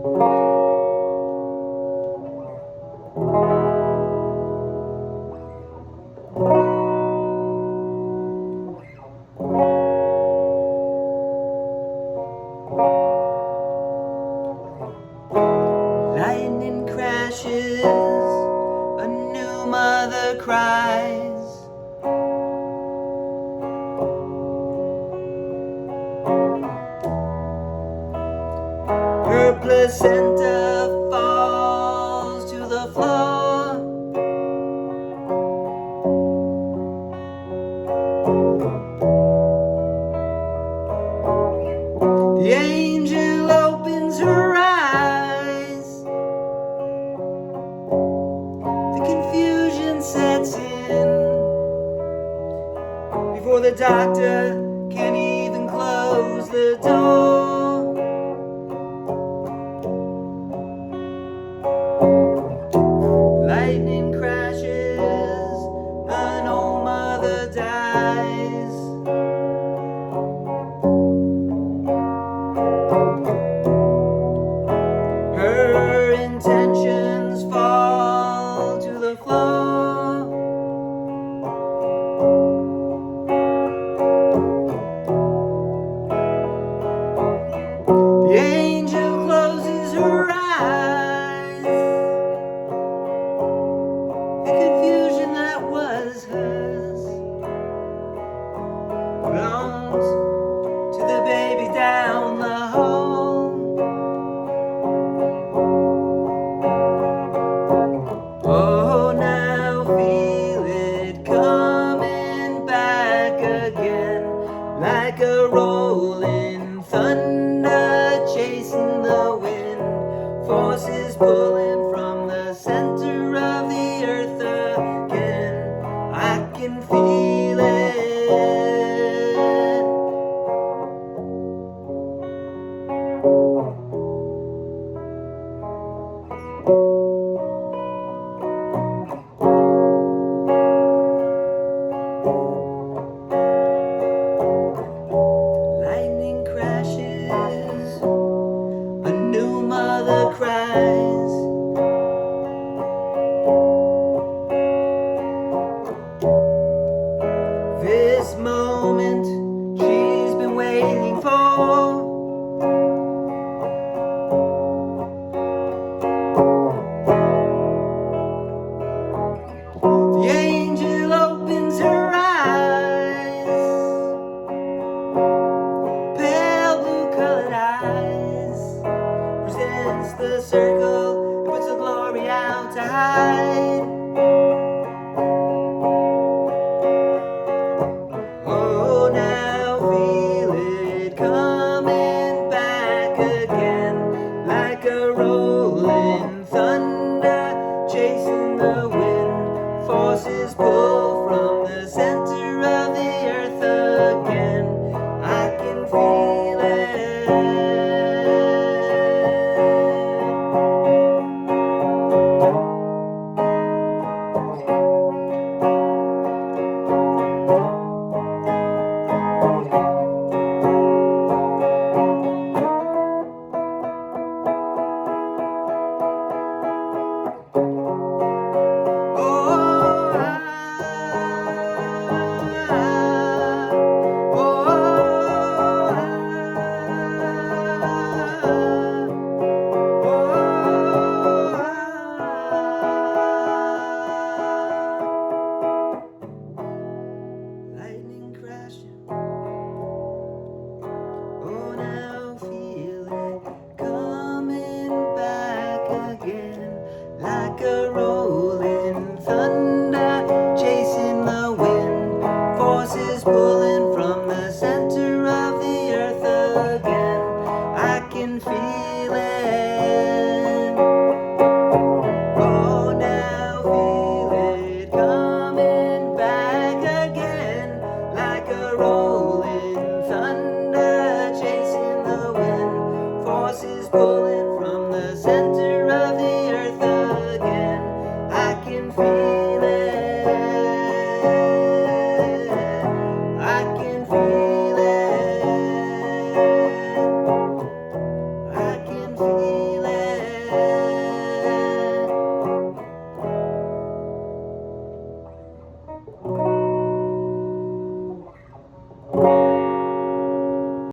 Lightning crashes, a new mother cries. Her placenta falls to the floor. The angel opens her eyes. The confusion sets in before the doctor can even close the door. Lightning crashes, an old mother dies. Her intentions fall to the floor. The angel closes her eyes. The confusion that was hers belongs to the baby down the hall. Oh, now feel it coming back again, like a rolling thunder chasing the wind, forces pulling from the center of the earth again. I can feel it. Lightning crashes, a new mother cries. This moment she's been waiting for. The angel opens her eyes, pale blue colored eyes, presents the circle and puts the glory out to hide.